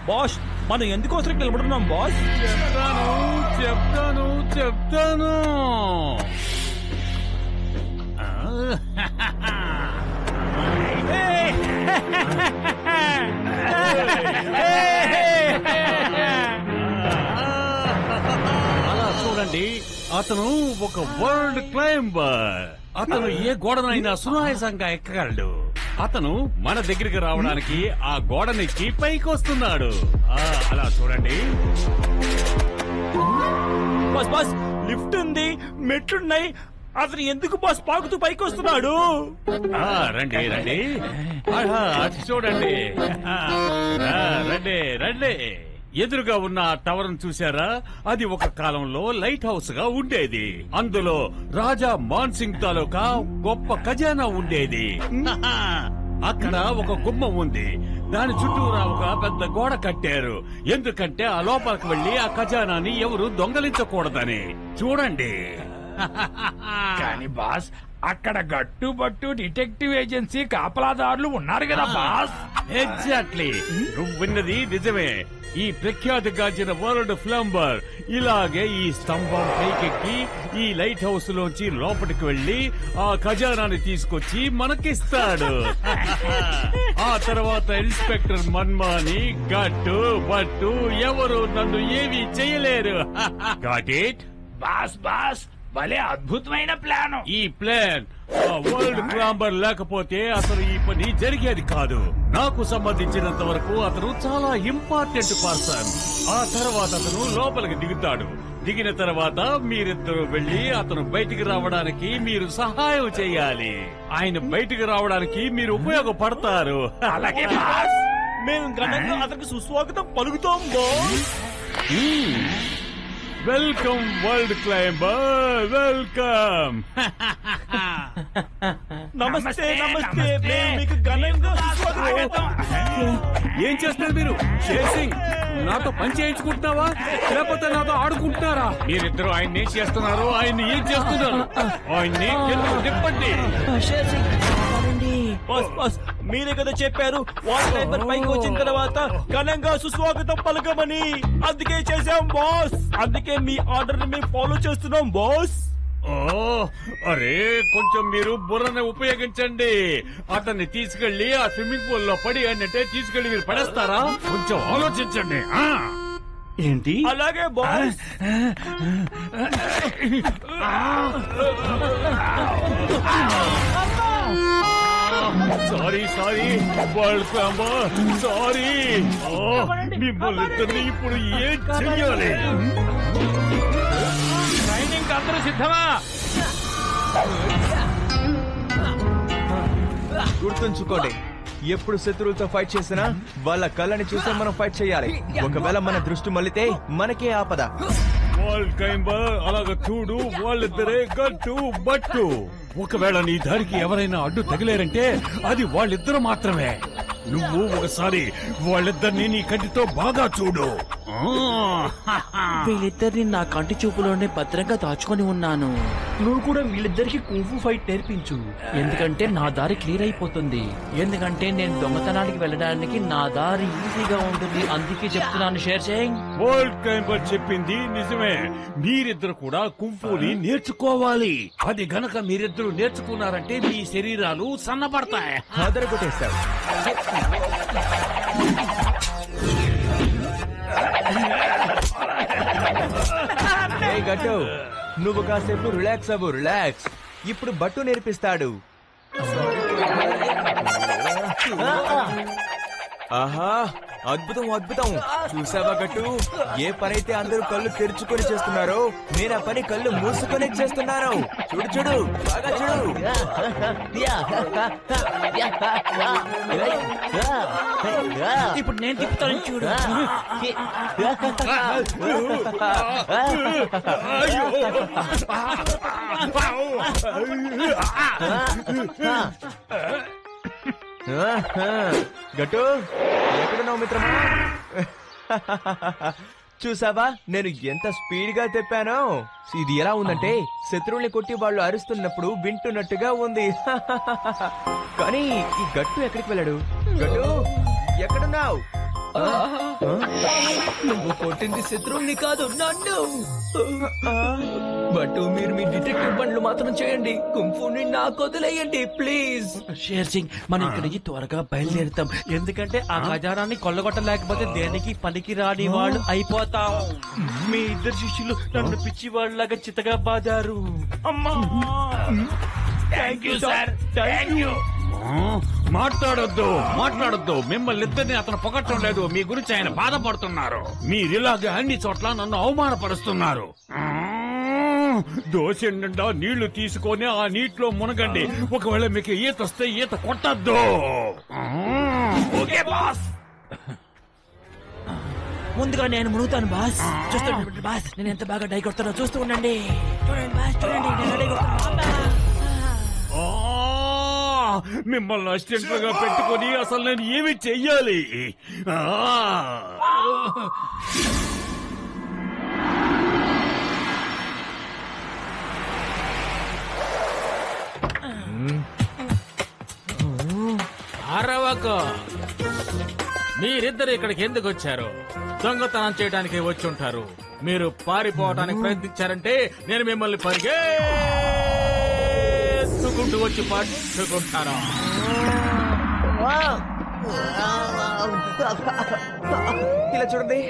Boss మనం ఎందుకోసం ఇక్కడ నిలబడుతున్నాం బాస్? చెప్తాను అలా చూడండి, అతను ఒక వరల్డ్ క్లైంబర్. అతను ఏ గోడనైనా సునాయాసంగా ఎక్కగలడు. అతను మన దగ్గరికి రావడానికి ఆ గోడనెక్కి పైకి వస్తున్నాడు. అలా చూడండి. బాస్ బాస్ లిఫ్ట్ ఉంది, మెట్లున్నాయి. అతను ఎందుకు బాస్ పాకుతూ పైకి వస్తున్నాడు? రండి రండి, అది చూడండి. రండి రండి. ఎదురుగా ఉన్న టవర్ చూశారా? అది ఒక కాలంలో లైట్ హౌస్ గా ఉండేది. అందులో రాజా మాన్ సింగ్ తాలూకా గొప్ప ఖజానా ఉండేది. అక్కడ ఒక గుమ్మం ఉంది. దాని చుట్టూరా ఒక పెద్ద గోడ కట్టారు. ఎందుకంటే ఆ లోపలికి వెళ్లి ఆ ఖజానాని ఎవరు దొంగలించకూడదని. చూడండి. కానీ బాస్, అక్కడ గట్టుబట్టు డిటెక్టివ్ ఏజెన్సీ కాపలాదారులు ఉన్నారు కదా బాస్. ఎగ్జాక్ట్లీ, నువ్వు విన్నది నిజమే. ఈ ప్రఖ్యాతిగాంచిన వరల్డ్ ఫ్లంబర్ ఇలాగే ఈ స్తంభం పైకెక్కి ఈ లైట్ హౌస్ లోంచి లోపలికి వెళ్లి ఆ ఖజానాన్ని తీసుకొచ్చి మనకిస్తాడు. ఆ తర్వాత ఇన్స్పెక్టర్ మన్మాని, గట్టు బట్టు ఎవరు నన్ను ఏమీ చేయలేరు. Got it? బాస్ బాస్, భలే అద్భుతమైన ప్లాన్. ఈ ప్లాన్ వరల్డ్ క్లైంబర్ లేకపోతే అసలు ఈ పని జరిగేది కాదు. నాకు సంబంధించినంత వరకు అతను చాలా ఇంపార్టెంట్ పర్సన్. ఆ తర్వాత అతను లోపలికి దిగుతాడు. దిగిన తర్వాత మీరిద్దరూ వెళ్లి అతను బయటికి రావడానికి మీరు సహాయం చేయాలి. ఆయన బయటికి రావడానికి మీరు ఉపయోగపడతారు. అలాగే బాస్. మేము ఘనంగా అతనికి సుస్వాగతం పలుకుతాం boss. Welcome world climber, welcome. Namaste namaste, మేము మీకు ఘనంగా సుస్వాగతం. ఏం చేస్తారు మీరు? చేసింగ్ నాతో పని చేయించుకుంటున్నావా లేకపోతే నాతో ఆడుకుంటున్నారా? మీరిద్దరు ఆయన్ని ఏం చేస్తున్నారు? ఆయన్ని ఏం చేస్తున్నారు? ఆయన్ని ఎందుకు తిప్పండి? బాస్ బాస్, మీరే కదా చెప్పారు వాల్ పేపర్ పైకి వచ్చిన తర్వాత ఘనంగా సుస్వాగతం పలకమని. అందుకే చేశాం బాస్. అందుకే మీ ఆర్డర్ ని మేము ఫాలో చేస్తున్నాం బాస్. అరే, కొంచెం మీరు బుర్రని ఉపయోగించండి. అతన్ని తీసుకెళ్లి ఆ స్విమ్మింగ్ పూల్ లో పడి అంటే తీసుకెళ్లి మీరు పడేస్తారా? కొంచెం ఆలోచించండి. ఏంటి? అలాగే boss. Sorry world climber, sorry. మిమ్మల్ని ఇద్దరిని ఇప్పుడు ఏం చెయ్యాలి? ట్రైనింగ్ అందరూ సిద్ధమా? గుర్తుంచుకోండి, ఎప్పుడు శత్రువులతో ఫైట్ చేసినా వాళ్ళ కళ్ళని చూస్తే మనం ఫైట్ చేయాలి. ఒకవేళ మన దృష్టి మళ్ళితే మనకే ఆపద. వరల్డ్ క్లైంబర్, అలాగ చూడు, వాళ్ళిద్దరే గట్టు బట్టు. ఒకవేళ నీ దారికి ఎవరైనా అడ్డు తగిలేరంటే అది వాళ్ళిద్దరు మాత్రమే. నువ్వు ఒకసారి వాళ్ళిద్దరిని నీ కంటితో బాగా చూడు. వీళ్ళిద్దరిని నా కంటి చూపులోనే భద్రంగా దాచుకొని ఉన్నాను. నువ్వు కూడా వీళ్ళిద్దరికి కుంఫు ఫైట్ నేర్పించు. ఎందుకంటే నా దారి క్లియర్ అయిపోతుంది. ఎందుకంటే నేను దొంగతనానికి వెళ్ళడానికి నా దారి ఈజీగా ఉంటుంది. అందుకే చెప్తున్నాను షేర్ చేయండి. వరల్డ్ క్లైంబర్ చెప్పింది నిజమే. మీరిద్దరు కూడా కుంఫుని నేర్చుకోవాలి. అది గనక మీరిద్దరు నేర్చుకున్నారంటే మీ శరీరాలు సన్నపడతాయి. అదరగొట్టేస్తాడు. గట్టు, నువ్వు కాసేపు రిలాక్స్ అవ్వు. రిలాక్స్. ఇప్పుడు బట్టు నేర్పిస్తాడు. ఆహా, అద్భుతం అద్భుతం. చూసావా గట్టు, ఏ పనైతే అందరూ కళ్ళు తెరుచుకొని చేస్తున్నారో నేను ఆ పని కళ్ళు మూసుకొని చేస్తున్నాను. చూడు చూడు, బాగా చూడు. ఇప్పుడు నేను తిప్పుతాను చూడు. గట్టు, ఎక్కడున్నావు మిత్రమా? చూసావా నేను ఎంత స్పీడ్ గా తెప్పానో? ఇది ఎలా ఉందంటే శత్రువుల్ని కొట్టి వాళ్ళు అరుస్తున్నప్పుడు వింటున్నట్టుగా ఉంది. కానీ ఈ గట్టు ఎక్కడికి వెళ్ళాడు? గట్టు, ఎక్కడున్నావు? నువ్వు కొట్టింది శత్రువుని కాదు నన్ను. బట్ మీరు మీ డిటెక్టివ్ పనులు మాత్రం చేయండి. కుంఫుని నాకు వదిలేయండి ప్లీజ్. షేర్ సింగ్, మనం ఇక్కడి నుంచి త్వరగా బయలుదేరుతాం. ఎందుకంటే ఆ ఖజానాన్ని కొల్లగొట్టలేకపోతే దేనికి పనికి రాని వాళ్ళు అయిపోతాం. మీ ఇద్దరు శిష్యులు నన్ను పిచ్చి వాళ్ళలాగా చితగా బాదారు. అమ్మా, thank you sir, thank you. మాట్లాడొద్దు. మిమ్మల్ని ఇద్దరిని అతను పొగట్టం లేదు. మీ గురించి ఆయన బాధపడుతున్నారు. మీరిలాగే అన్ని చోట్ల నన్ను అవమానపరుస్తున్నారు. దోశ నిండా నీళ్లు తీసుకొని ఆ నీటిలో మునగండి. ఒకవేళ మీకు ఈత వస్తే ఈత కొట్టద్దు. Okay boss. ముందుగా నేను మునుగుతాను బాస్. చూస్తుండండి బాస్, నేను ఎంత బాగా డై కొడతానో చూస్తూ ఉండండి. చూడండి బాస్, చూడండి నేను డై కొడతాను. మిమ్మల్ని అసిస్టెంట్లుగా పెట్టుకొని అసలు నేను ఏమి చెయ్యాలి? అరవకు. మీరిద్దరు ఇక్కడికి ఎందుకు వచ్చారు? దొంగతనం చేయడానికి వచ్చి ఉంటారు. మీరు పారిపోవడానికి ప్రయత్నించారంటే నేను మిమ్మల్ని పరిగెత్తుకుంటూ వచ్చి పట్టుకుంటాను. ఇలా చూడండి,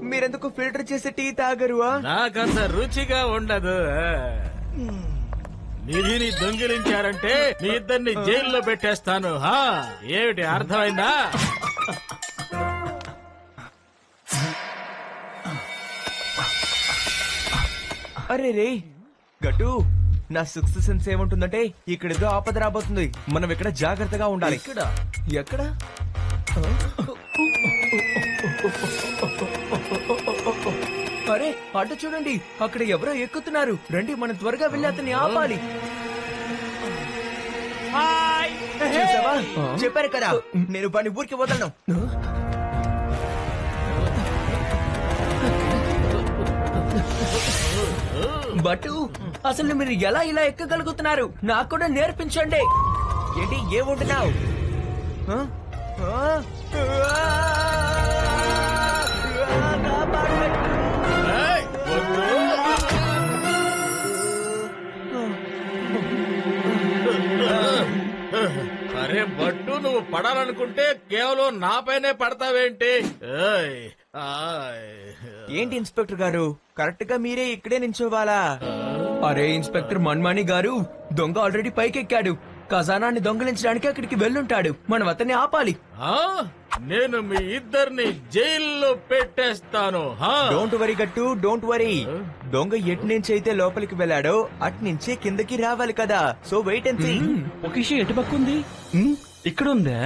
మీరెందుకు ఫిల్టర్ చేసే టీ తాగరు? నాకంత రుచిగా ఉండదు. నిధిని దొంగిలించారంటే మీ ఇద్దరిని జైల్లో పెట్టేస్తాను. ఏమిటి అర్థమైందా? అరే రే గట్టు, నా సిక్స్త్ సెన్స్ ఏమంటుందంటే ఇక్కడ ఏదో ఆపద రాబోతుంది. మనం ఇక్కడ జాగ్రత్తగా ఉండాలి. ఇక్కడ ఎక్కడ? అరే అటు చూడండి, అక్కడ ఎవరో ఎక్కుతున్నారు. రండి, మనం త్వరగా వెళ్ళి అతన్ని ఆపాలి. చూసావా? చెప్పారు కదా, నేను పని ఊరికి వదలను. బట్టు, అసలు మీరు ఎలా ఇలా ఎక్కగలుగుతున్నారు? నాకు కూడా నేర్పించండి. ఏంటి ఏముంటున్నావు? అరే బట్టు, నువ్వు పడాలనుకుంటే కేవలం నాపైనే పడతావేంటి? ఏంటి ఇన్స్పెక్టర్ గారు, కరెక్ట్ గా మీరే ఇక్కడే నించోవాలా? అరే ఇన్స్పెక్టర్ మన్మాని గారు, దొంగ ఆల్రెడీ పైకెక్కాడు. ఖజానాన్ని దొంగలించడానికి అక్కడికి వెళ్ళుంటాడు. మనం అతన్ని ఆపాలి. నేను మీ ఇద్దరిని జైల్లో పెట్టేస్తాను. డోంట్ వరీ గట్టు, డోంట్ వరీ. దొంగ ఎటు నుంచి అయితే లోపలికి వెళ్ళాడో అటు నుంచే కిందకి రావాలి కదా. So wait and see. ఒక విషయం ఎటు పక్క ఉంది? ఇక్కడ ఉందా?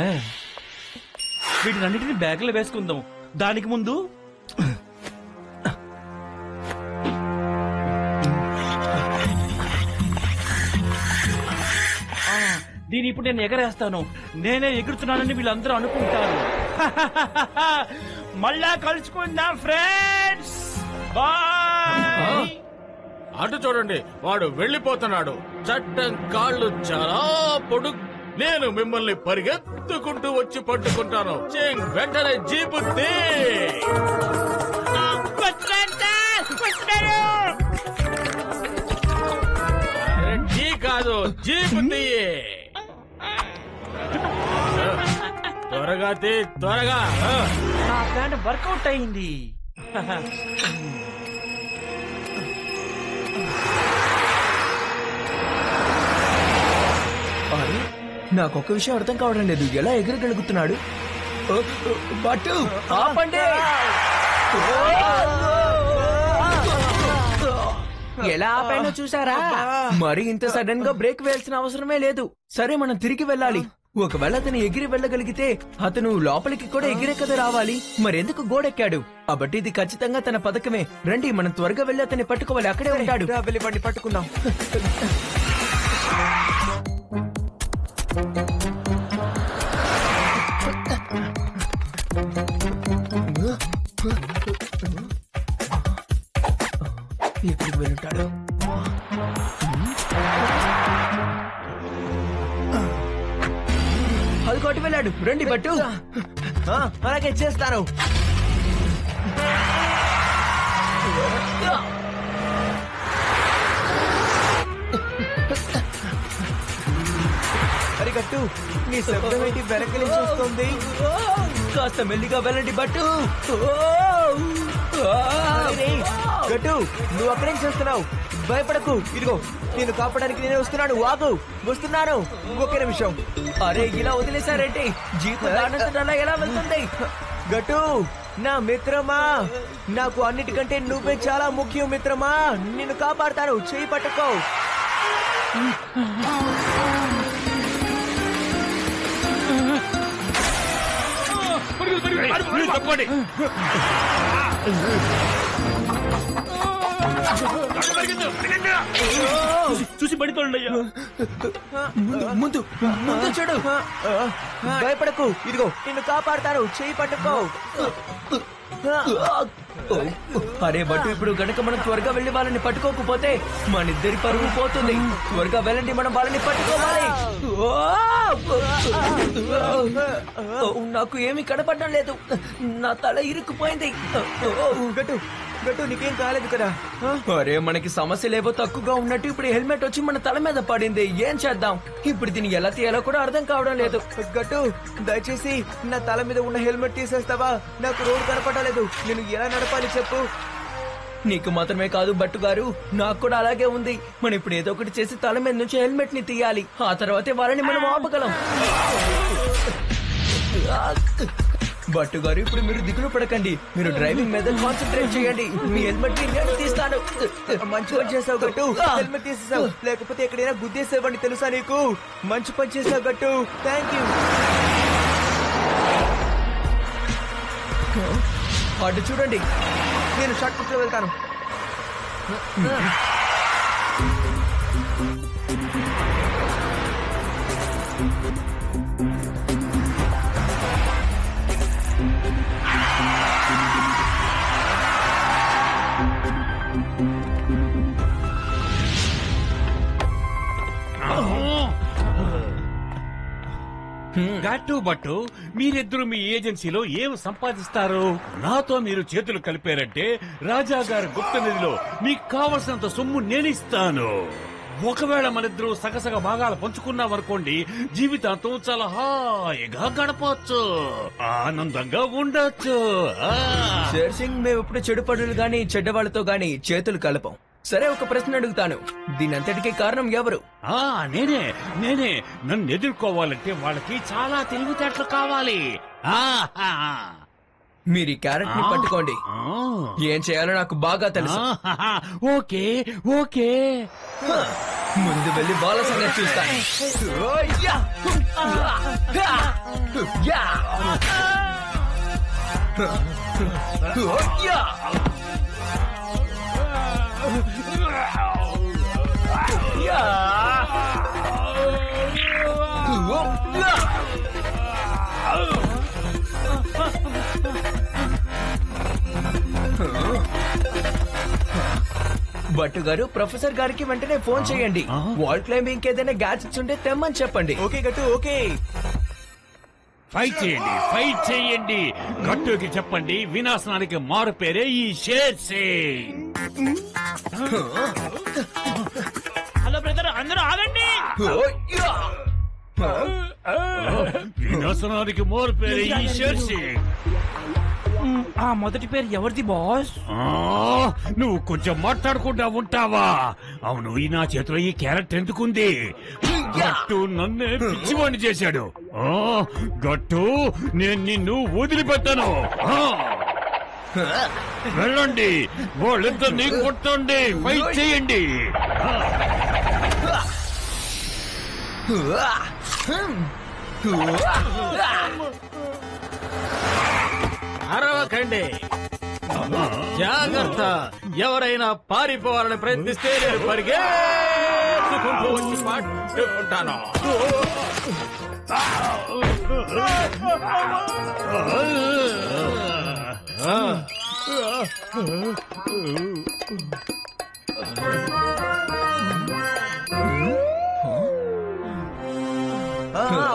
వీటినన్నిటిని బ్యాగ్ లో వేసుకుందాం. దానికి ముందు దీని ఇప్పుడు నేను ఎగరేస్తాను. నేనే ఎగురుతున్నానని వీళ్ళందరూ అనుకుంటారు. మళ్ళా కలుసుకుందాం ఫ్రెండ్స్. బాయ్. అటు చూడండి, వాడు వెళ్ళిపోతున్నాడు. చట్టం కాళ్ళు చాలా పొడుగు. నేను మిమ్మల్ని పరిగెత్తుకుంటూ వచ్చి పట్టుకుంటాను. వెంటనే జీపు తీ. అరే టీ కాదు, జీపు తీయే. త్వరగా తీ, త్వరగా. నా ప్లాన్ వర్కౌట్ అయింది. అరే నాకొక విషయం అర్థం కావడం లేదు. ఎలా ఎగరగలుగుతున్నాడు? బట్టు ఆపండి. ఎలా ఆపానో చూసారా? మరి ఇంత సడన్ గా బ్రేక్ వేయాల్సిన అవసరమే లేదు. సరే, మనం తిరిగి వెళ్ళాలి. ఒకవేళ అతను ఎగిరి వెళ్ళగలిగితే అతను లోపలికి కూడా ఎగిరే కదా రావాలి. మరెందుకు గోడెక్కాడు? కాబట్టి ఇది ఖచ్చితంగా తన పథకమే. రండి, మనం త్వరగా వెళ్ళి అతన్ని పట్టుకోవాలి. అక్కడే ఉంటాడు. వెళ్ళి పట్టుకుందాం. ఎక్కడికి వెళ్ళుంటాడు? అది కొట్టి వెళ్ళాడు. రండి బట్టు. అలాగే చేస్తాను. అరిగట్టు నీ శబ్దం ఏంటి వెనక్కి నుంచి వస్తుంది? కాస్త మెల్లిగా వెళ్ళండి బట్టు. గట్టు నువ్వు అక్కడేం చేస్తున్నావు? భయపడకు, ఇదిగో నేను కాపాడడానికి నేను వస్తున్నాను. వాగు, వస్తున్నాను. ఒకే నిమిషం. అరే ఇలా వదిలేశారేంటి? జీవితం దానంతట అలా ఎలా వెళ్తుంది? గట్టు నా మిత్రమా, నాకు అన్నిటికంటే నువ్వే చాలా ముఖ్యం మిత్రమా. నిన్ను కాపాడతాను, చేయి పట్టుకో. తప్పండి. చూసి పడితోండయ్యా. ముందు ముందు చూడు. భయపడకు, ఇదిగో నిన్ను కాపాడతాను, చేయి పట్టుకో. అరే బట్టు, ఇప్పుడు గనక మనం త్వరగా వెళ్లి వాళ్ళని పట్టుకోకపోతే మన ఇద్దరి పరువు పోతుంది. త్వరగా వెళ్ళండి, మనం వాళ్ళని పట్టుకోవాలి. నాకు ఏమీ కనపడడం లేదు, నా తల ఇరుక్కుపోయింది. గట్టు గట్టు నీకేం కాలేదు కదా? అరే మనకి సమస్యలేవో తక్కువగా ఉన్నట్టు ఇప్పుడు హెల్మెట్ వచ్చి మన తల మీద పడింది. ఏం చేద్దాం ఇప్పుడు? దీన్ని ఎలా తీయాలో కూడా అర్థం కావడం లేదు. గట్టు దయచేసి నా తల మీద ఉన్న హెల్మెట్ తీసేస్తావా? నాకు రోడ్డు కనపడలేదు, నేను ఎలా నడపాలి చెప్పు. నీకు మాత్రమే కాదు బట్టు గారు, నాకు కూడా అలాగే ఉంది. మనం ఇప్పుడు ఏదో ఒకటి చేసి తల మీద నుంచి హెల్మెట్ ని తీయాలి. ఆ తర్వాతే వాళ్ళని మనం ఆపగలం. బట్టు గారు, ఇప్పుడు మీరు దిగులు పడకండి, మీరు డ్రైవింగ్ మీద కాన్సన్ట్రేట్ చేయండి. మీ హెల్మెట్ ని నేను తీస్తాను. మంచి పని చేసావు గట్టు, హెల్మెట్ తీసేసావు. లేకపోతే ఎక్కడైనా గుద్దేసేవాడిని తెలుసా నీకు? మంచి పని చేసావు గట్టు, థ్యాంక్ యూ. అటు చూడండి, నేను షార్ట్ కట్ లో వెళ్తాను. గట్టు బట్టు, మీరిద్దరు మీ ఏజెన్సీలో ఏం సంపాదిస్తారు? నాతో మీరు చేతులు కలిపారంటే రాజా గారి గుప్త నిధిలో మీకు కావలసినంత సొమ్ము నేనిస్తాను. ఒకవేళ మనిద్దరు సగసగ భాగాలు పంచుకున్నామనుకోండి, జీవితాంతం చాలా హాయిగా గడపచ్చు, ఆనందంగా ఉండొచ్చు. షేర్ సింగ్, మేము ఎప్పుడు చెడు పనులు గాని చెడ్డవాళ్లతో గాని చేతులు కలపం. సరే, ఒక ప్రశ్న అడుగుతాను, దీనంతటికీ కారణం ఎవరు? నేనే. నన్ను ఎదుర్కోవాలంటే వాళ్ళకి చాలా తెలివితేటలు కావాలి. మీరు ఈ క్యారెట్ ని పట్టుకోండి. ఏం చేయాలో నాకు బాగా తెలుసు. ఓకే ఓకే, ముందు వెళ్ళి బాల సంగతి చూస్తాను. భట్టు గారు, ప్రొఫెసర్ గారికి వెంటనే ఫోన్ చేయండి. వాల్ క్లైంబింగ్ ఏదైనా గ్యాడ్జెట్స్ ఉంటే తెమ్మని చెప్పండి. ఓకే గట్టు, ఓకే. ఫైట్ చేయండి. గట్టుకి చెప్పండి, వినాశనానికి మారు పేరే ఈ షేర్ సింగ్. హలో బ్రదర్, అందరూ ఆగండి. వినాశనానికి మారు పేరే ఈ షేర్ సింగ్. ఆ మొదటి పేరు ఎవరిది బాస్? నువ్వు కొంచెం మాట్లాడకుండా ఉంటావా? అవును, ఈ నా చేతిలో ఈ క్యారెక్టర్ ఎందుకుంది? గట్టు నన్నే పిచ్చివాణ్ణి చేశాడు. గట్టు, నేను నిన్ను వదిలిపెట్టాను. వెళ్ళండి, వాళ్ళిద్దరిని కొట్టండి, ఫైట్ చేయండి. అరవకండి, జాగ్రత్త. ఎవరైనా పారిపోవాలని ప్రయత్నిస్తే నేను పరిగెత్తుకుంటూ వచ్చి పట్టుకుంటాను.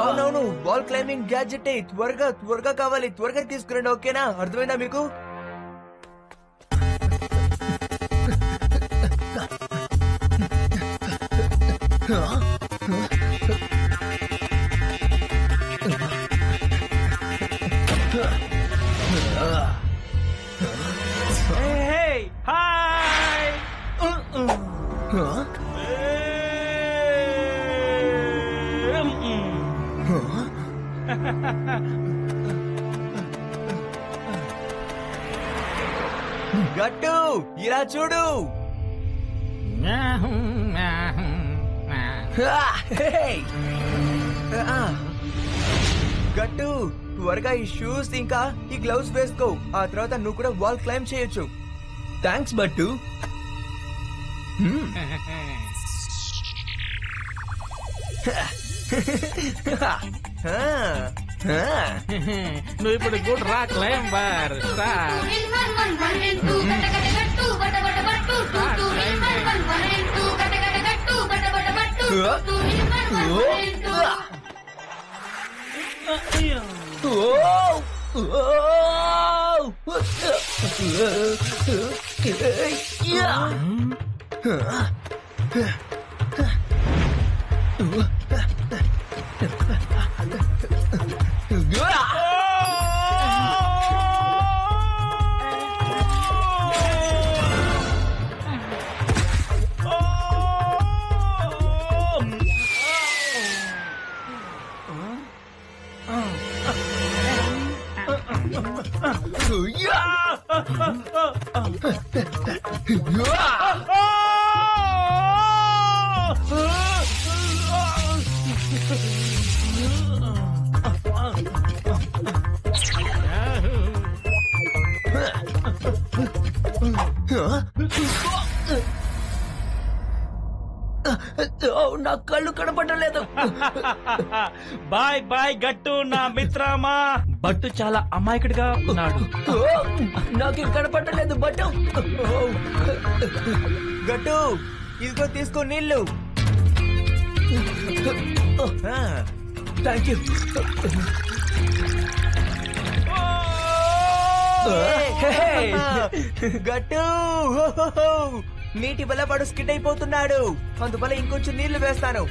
అవునవును, వాల్ క్లైంబింగ్ గ్యాడ్జెట్ త్వరగా కావాలి, త్వరగా తీసుకురండి. ఓకేనా? అర్థమైందా మీకు? హాయ్ గట్టు ఇలా చూడు. గట్టు త్వరగా ఈ షూస్ ఇంకా ఈ గ్లౌస్ వేసుకో. ఆ తర్వాత నువ్వు కూడా వాల్ క్లైంబ్ చేయొచ్చు. థ్యాంక్స్ బట్టు. నువ్వు ఇప్పుడు గుడ్ రా క్లైంబర్ స్టార్. నా కళ్ళు కనపడలేదు. బాయ్ బాయ్ గట్టు నా మిత్రమా. బట్టు చాలా అమాయకుడిగా ఉన్నాడు. నాకేం కనపడలేదు బట్టు. గట్టు ఇదిగో తీసుకో నీళ్ళు. Thank you. గట్టు నీటి వల్ల వాడు స్కిడ్ అయిపోతున్నాడు. అందువల్ల ఇంకొంచెం నీళ్లు వేస్తాను.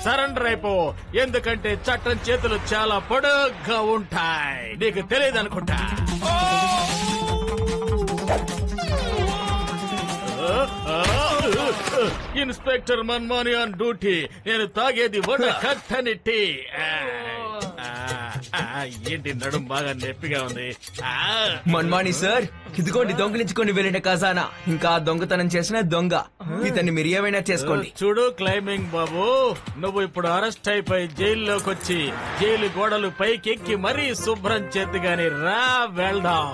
సరెండర్ అయిపో, ఎందుకంటే చట్టం చేతులు చాలా పొడుగ్గా ఉంటాయి. నీకు తెలియదు అనుకుంటా. Inspector Manmani on duty. నేను తాగేది వడ కట్టని టీ. ఏంటి నడుం బాగా నొప్పిగా ఉంది. మన్మాని సార్, ఇదిగోండి దొంగిలించుకొని వెళ్ళిన ఖజానా. ఇంకా దొంగతనం చేసిన దొంగ. ఇతన్ని మీరు ఏమైనా చేసుకోండి. చూడు క్లైంబింగ్ బాబు, నువ్వు ఇప్పుడు అరెస్ట్ అయిపోయి జైల్లోకి వచ్చి జైలు గోడలు పైకెక్కి మరీ శుభ్రం చేతి గాని రా వెళ్దాం.